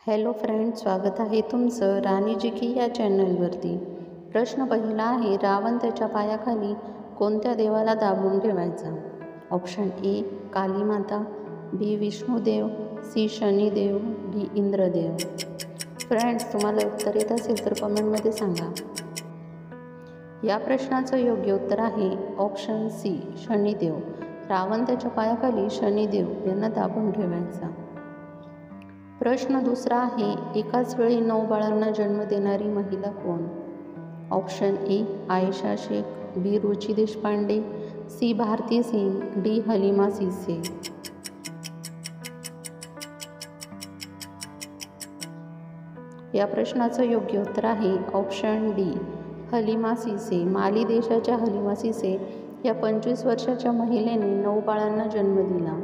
Hello friends, स्वागत आहे तुमचं राणी जी की या चॅनलवरती. प्रश्न पहिला आहे, रावण त्याच्या पायाखाली कोणत्या देवाला दाबून ठेवायचा? Option A Kalimata, B Vishnudev, C Shanidev, D Indradev. Friends, तुम्हाला उत्तर येत असेल तर कमेंटमध्ये सांगा. या प्रश्नाचं योग्य उत्तर आहे ऑप्शन सी शनिदेव. रावण त्याच्या पायाखाली शनिदेव यांना दाबून ठेवायचा. प्रश्न दुसरा आहे, एकाच वेळी 9 बाळांना जन्म देणारी महिला कोण? Option A Ayesha Shaikh, B Ruchi Deshpande, C Bharti Singh, D Halima Cisse. या प्रश्नाचं योग्य उत्तर आहे option D Halima Cisse. Mali देशाच्या हलीमा सिसे या 25 वर्षाच्या महिलेने 9 बाळांना जन्म दिला.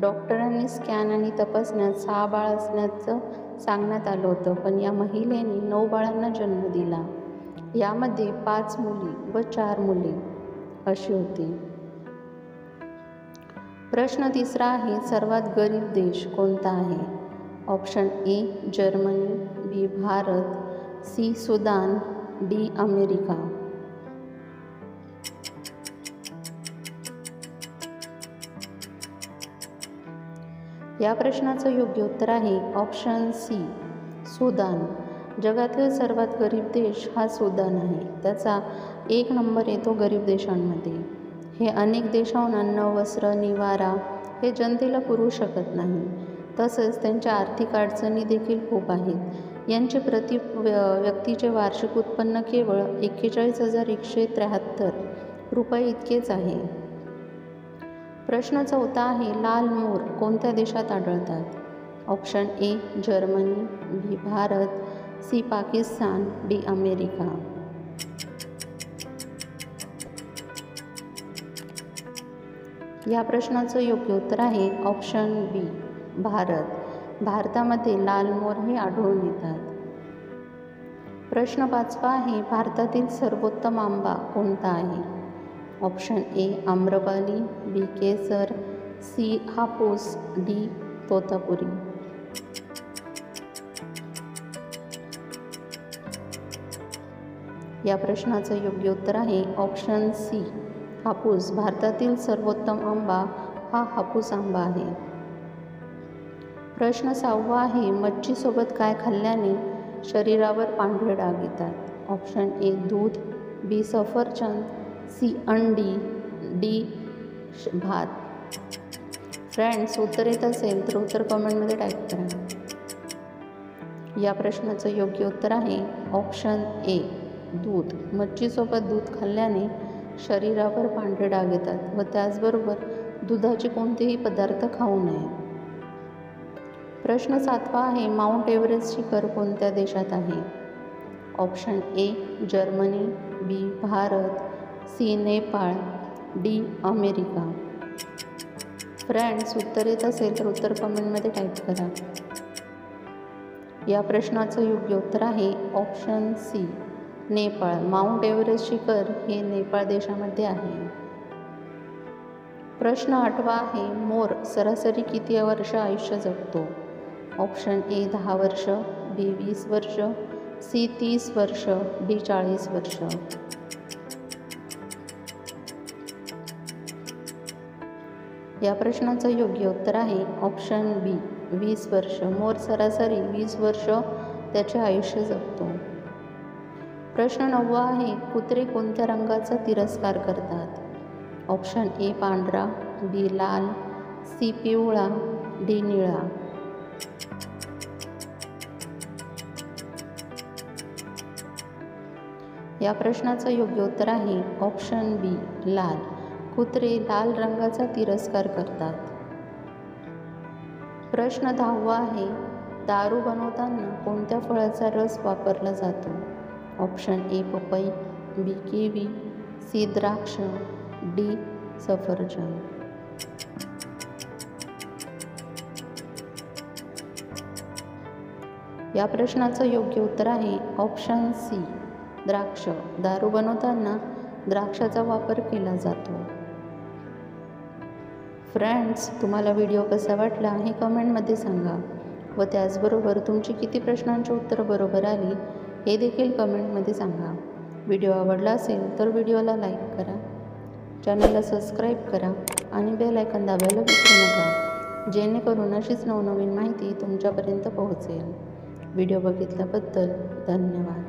डॉक्टरांनी स्कॅन आणि तपासण्यात 6 बाळ असल्याचं सांगण्यात आलं होतं, पण या महिलेने 9 बाळांना जन्म दिला. यामध्ये 5 मुली व 4 मुले अशी होती. प्रश्न तिसरा आहे, सर्वात गरीब देश कोणता आहे? Option A Germany, B Bharat, C Sudan, D America. या प्रश्नाचं योग्य उत्तर आहे ऑप्शन सी सुदान. जगातील सर्वात गरीब देश हा सुदान आहे. त्याचा 1 नंबर येतो गरीब देशांमध्ये. हे अनेक देशांहून अन्न, वस्त्र, निवारा हे जनतेला पुरवू शकत नाही. तसंच त्यांच्या आर्थिक अडचणी देखील खूप आहेत. यांचे प्रति व्यक्तीचे वार्षिक उत्पन्न केवळ 41,173 रुपये इतकेच आहे. प्रश्न चौथा आहे, लाल मोर कोणत्या देशात आढळतात? Option A Germany, B Bharat, C Pakistan, D America. या प्रश्नाचं योग्य उत्तर आहे ऑप्शन बी भारत. भारतामध्ये लाल मोर हे आढळून येतात. प्रश्न पाचवा आहे, भारतातील सर्वोत्तम आंबा कोणता आहे? Option A Amrapali, B Kesar, C Hapus, D Totapuri. या प्रश्नाचं योग्य उत्तर आहे ऑप्शन सी हापूस. भारतातील सर्वोत्तम आंबा हा हापूस आंबा आहे. प्रश्न 6वा आहे, मच्छीसोबत काय खाल्ल्याने शरीरावर पांढरे डाग येतात? ऑप्शन ए दूध, बी सफरचंद, सी अंडी, डी भात. फ्रेंड्स, उत्तर येत असेल तर उत्तर कमेंटमध्ये टाईप करा. या प्रश्नाचं योग्य उत्तर आहे ऑप्शन ए दूध. मच्छीसोबत दूध खाल्ल्याने शरीरावर पांढरे डाग येतात व त्याचबरोबर दुधाचे कोणतेही पदार्थ खाऊ नये. प्रश्न 7वा आहे, माउंट एव्हरेस्ट शिखर कोणत्या देशात आहे? Option A Germany, B Bharat, C Nepal, D America. Friends, उत्तर येत असेल तर उत्तर कमेंटमध्ये टाईप करा. या प्रश्नाचं योग्य उत्तर आहे option C Nepal. Mount Everest शिखर हे नेपाळ देशामध्ये आहे. प्रश्न 8वा आहे, मोर सरासरी किती वर्ष आयुष्य जगतो? ऑप्शन ए 10 वर्ष, बी 20 वर्ष, सी 30 वर्ष, डी 40 वर्ष. या प्रश्नाचं योग्य उत्तर आहे ऑप्शन बी 20 वर्ष. मोर सरासरी 20 वर्ष त्याचे आयुष्य जगतो. प्रश्न 9वा आहे, कुत्रे कोणत्या रंगाचा तिरस्कार करतात? ऑप्शन ए पांढरा, बी लाल, सी पिवळा, डी निळा. या प्रश्नाचं योग्य उत्तर आहे ऑप्शन बी लाल. कुत्रे लाल रंगाचा तिरस्कार करतात. प्रश्न 10वा आहे, दारू बनवताना कोणत्या फळाचा रस वापरला जातो? ऑप्शन ए पपई, बी किवी, सी द्राक्ष, डी सफरचंद. या प्रश्नाचं योग्य उत्तर आहे ऑप्शन सी द्राक्ष. दारू बनवताना द्राक्षाचा वापर केला जातो. फ्रेंड्स, तुम्हाला व्हिडिओ कसा वाटला हे कमेंटमध्ये सांगा. व त्याचबरोबर तुमची किती प्रश्नांची उत्तरं बरोबर आली हे देखील कमेंटमध्ये सांगा. व्हिडिओ आवडला असेल तर व्हिडिओला लाईक करा, चॅनलला सबस्क्राईब करा आणि बेल आयकॉन दाबायला विसरू नका, जेणेकरून अशीच नवनवीन माहिती तुमच्यापर्यंत पोहोचेल. व्हिडिओ बघितल्याबद्दल धन्यवाद.